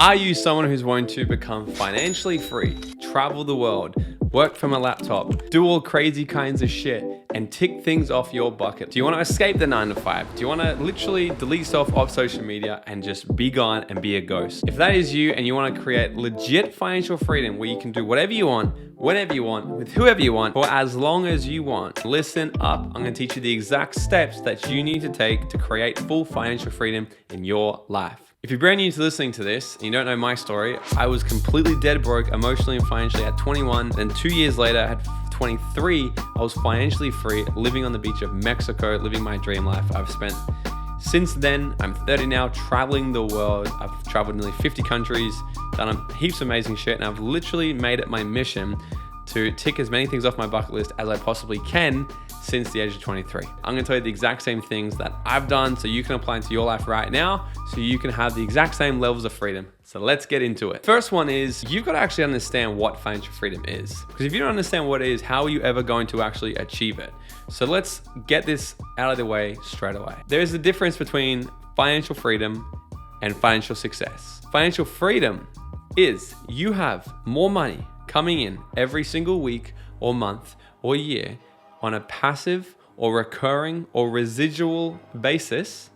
Are you someone who's wanting to become financially free, travel the world, work from a laptop, do all crazy kinds of shit, and tick things off your bucket? Do you want to escape the 9 to 5? Do you want to literally delete yourself off social media and just be gone and be a ghost? If that is you and you want to create legit financial freedom where you can do whatever you want, whenever you want, with whoever you want, for as long as you want, listen up. I'm going to teach you the exact steps that you need to take to create full financial freedom in your life. If you're brand new to listening to this and you don't know my story, I was completely dead broke emotionally and financially at 21. Then 2 years later, at 23, I was financially free, living on the beach of Mexico, living my dream life. I've spent, since then, I'm 30 now, traveling the world. I've traveled nearly 50 countries, done heaps of amazing shit, and I've literally made it my mission to tick as many things off my bucket list as I possibly can since the age of 23. I'm gonna tell you the exact same things that I've done so you can apply into your life right now so you can have the exact same levels of freedom. So let's get into it. First one is you've got to actually understand what financial freedom is. Because if you don't understand what it is, how are you ever going to actually achieve it? So let's get this out of the way straight away. There's a difference between financial freedom and financial success. Financial freedom is you have more money coming in every single week or month or year on a passive or recurring or residual basis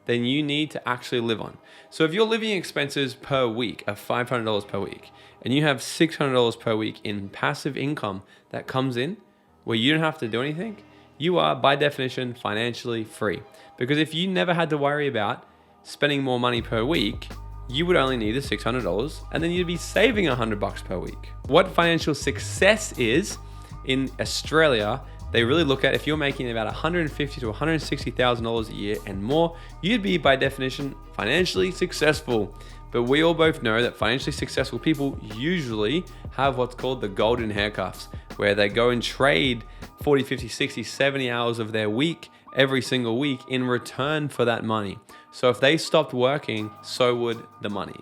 than you need to actually live on. So if your living expenses per week are $500 per week and you have $600 per week in passive income that comes in where you don't have to do anything, you are by definition financially free. Because if you never had to worry about spending more money per week, you would only need the $600 and then you'd be saving $100 per week. What financial success is in Australia, they really look at if you're making about $150,000 to $160,000 a year and more, you'd be by definition financially successful. But we all both know that financially successful people usually have what's called the golden handcuffs, where they go and trade 40, 50, 60, 70 hours of their week every single week in return for that money. So if they stopped working, so would the money.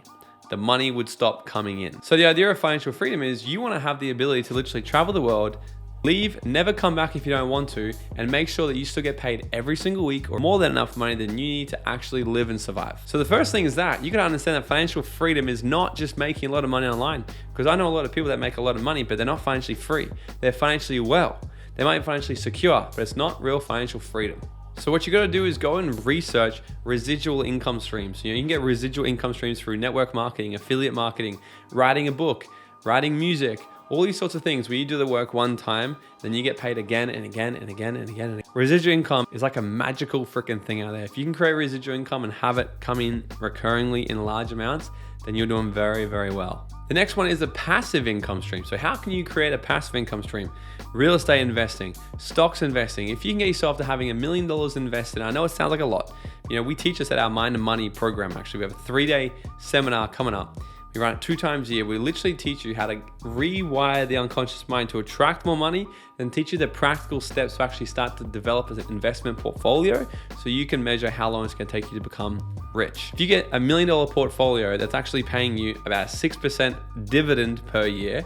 The money would stop coming in. So the idea of financial freedom is you want to have the ability to literally travel the world, leave, never come back if you don't want to, and make sure that you still get paid every single week or more than enough money than you need to actually live and survive. So the first thing is that you got to understand that financial freedom is not just making a lot of money online, because I know a lot of people that make a lot of money, but they're not financially free. They're financially well. They might be financially secure, but it's not real financial freedom. So what you got to do is go and research residual income streams. You can get residual income streams through network marketing, affiliate marketing, writing a book, writing music, all these sorts of things where you do the work one time, then you get paid again and again and again and again and again. Residual income is like a magical freaking thing out there. If you can create residual income and have it come in recurringly in large amounts, then you're doing very, very well. The next one is a passive income stream. So how can you create a passive income stream? Real estate investing, stocks investing. If you can get yourself to having $1 million invested, I know it sounds like a lot. We teach this at our Mind and Money program. Actually, we have a 3-day seminar coming up. We run it 2 times a year. We literally teach you how to rewire the unconscious mind to attract more money, then teach you the practical steps to actually start to develop an investment portfolio so you can measure how long it's going to take you to become rich. If you get $1 million portfolio that's actually paying you about 6% dividend per year,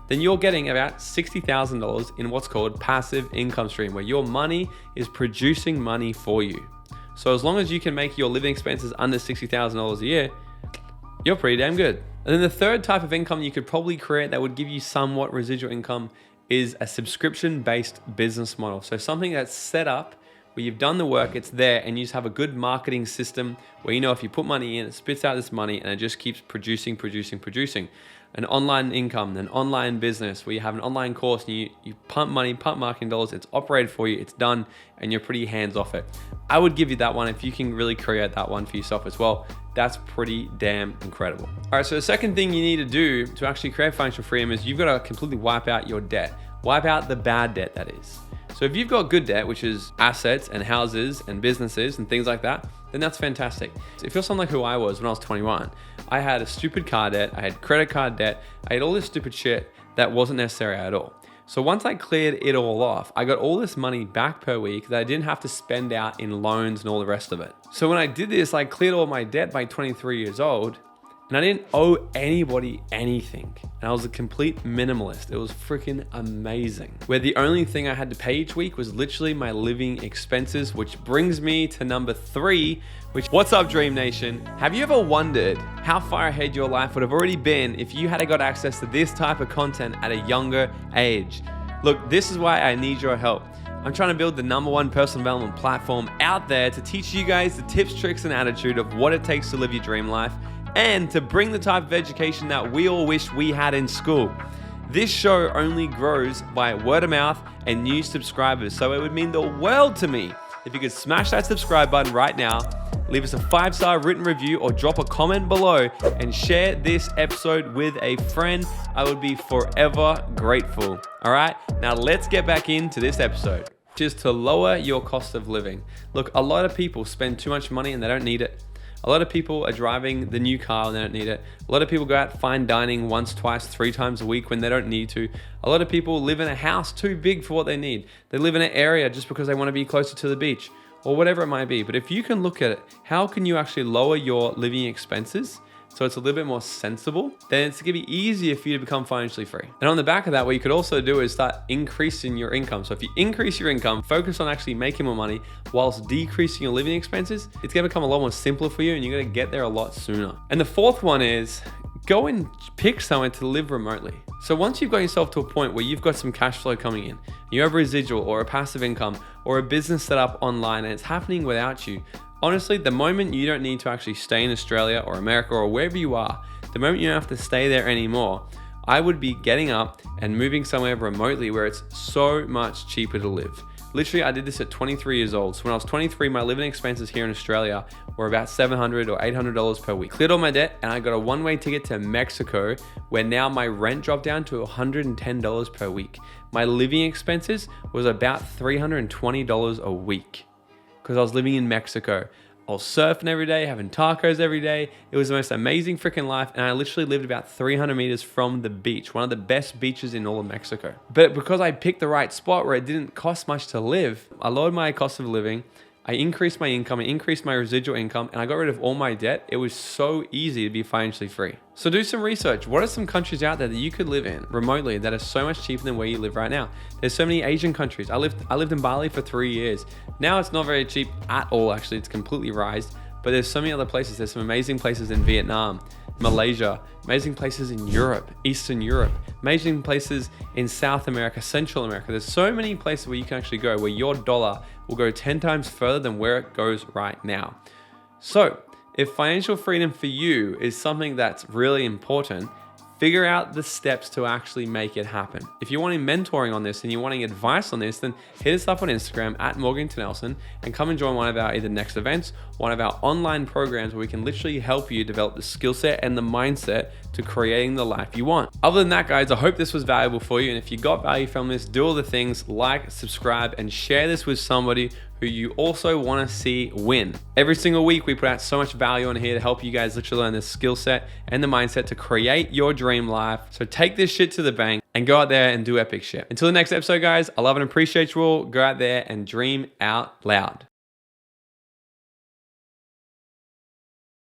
then you're getting about $60,000 in what's called passive income stream, where your money is producing money for you. So as long as you can make your living expenses under $60,000 a year, you're pretty damn good. And then the third type of income you could probably create that would give you somewhat residual income is a subscription-based business model. So something that's set up where you've done the work, it's there, and you just have a good marketing system where if you put money in, it spits out this money and it just keeps producing. An online income, an online business where you have an online course and you pump money, pump marketing dollars, it's operated for you, it's done, and you're pretty hands off it. I would give you that one if you can really create that one for yourself as well. That's pretty damn incredible. All right, so the second thing you need to do to actually create financial freedom is you've got to completely wipe out your debt. Wipe out the bad debt, that is. So if you've got good debt, which is assets and houses and businesses and things like that, then that's fantastic. If you're someone like who I was when I was 21, I had a stupid car debt, I had credit card debt, I had all this stupid shit that wasn't necessary at all. So once I cleared it all off, I got all this money back per week that I didn't have to spend out in loans and all the rest of it. So when I did this, I cleared all my debt by 23 years old, And I didn't owe anybody anything. And I was a complete minimalist. It was freaking amazing. Where the only thing I had to pay each week was literally my living expenses, which brings me to number 3, which, what's up, Dream Nation? Have you ever wondered how far ahead your life would have already been if you had got access to this type of content at a younger age? Look, this is why I need your help. I'm trying to build the #1 personal development platform out there to teach you guys the tips, tricks, and attitude of what it takes to live your dream life, and to bring the type of education that we all wish we had in school. This show only grows by word of mouth and new subscribers, so it would mean the world to me if you could smash that subscribe button right now, leave us a 5-star written review, or drop a comment below and share this episode with a friend. I would be forever grateful. All right, now let's get back into this episode, which is to lower your cost of living. Look, a lot of people spend too much money and they don't need it. A lot of people are driving the new car and they don't need it. A lot of people go out fine dining once, twice, 3 times a week when they don't need to. A lot of people live in a house too big for what they need. They live in an area just because they want to be closer to the beach or whatever it might be. But if you can look at it, how can you actually lower your living expenses so it's a little bit more sensible? Then it's going to be easier for you to become financially free. And on the back of that, what you could also do is start increasing your income. So if you increase your income, focus on actually making more money whilst decreasing your living expenses, it's going to become a lot more simpler for you and you're going to get there a lot sooner. And the fourth one is go and pick somewhere to live remotely. So once you've got yourself to a point where you've got some cash flow coming in, you have a residual or a passive income or a business set up online and it's happening without you, honestly, the moment you don't need to actually stay in Australia or America or wherever you are, the moment you don't have to stay there anymore, I would be getting up and moving somewhere remotely where it's so much cheaper to live. Literally, I did this at 23 years old. So when I was 23, my living expenses here in Australia were about $700 or $800 per week. Cleared all my debt and I got a one-way ticket to Mexico, where now my rent dropped down to $110 per week. My living expenses was about $320 a week because I was living in Mexico. I was surfing every day, having tacos every day. It was the most amazing freaking life. And I literally lived about 300 meters from the beach, one of the best beaches in all of Mexico. But because I picked the right spot where it didn't cost much to live, I lowered my cost of living. I increased my income, I increased my residual income, and I got rid of all my debt. It was so easy to be financially free. So do some research. What are some countries out there that you could live in remotely that are so much cheaper than where you live right now? There's so many Asian countries. I lived in Bali for 3 years. Now it's not very cheap at all, actually. It's completely rised. But there's so many other places. There's some amazing places in Vietnam, Malaysia, amazing places in Europe, Eastern Europe, amazing places in South America, Central America. There's so many places where you can actually go where your dollar will go 10 times further than where it goes right now. So if financial freedom for you is something that's really important, figure out the steps to actually make it happen. If you're wanting mentoring on this and you're wanting advice on this, then hit us up on Instagram at Morgan_Nelson and come and join one of our either next events, one of our online programs where we can literally help you develop the skill set and the mindset to creating the life you want. Other than that, guys, I hope this was valuable for you. And if you got value from this, do all the things like, subscribe, and share this with somebody who you also want to see win. Every single week, we put out so much value on here to help you guys literally learn the skill set and the mindset to create your dream life. So take this shit to the bank and go out there and do epic shit. Until the next episode, guys, I love and appreciate you all. Go out there and dream out loud.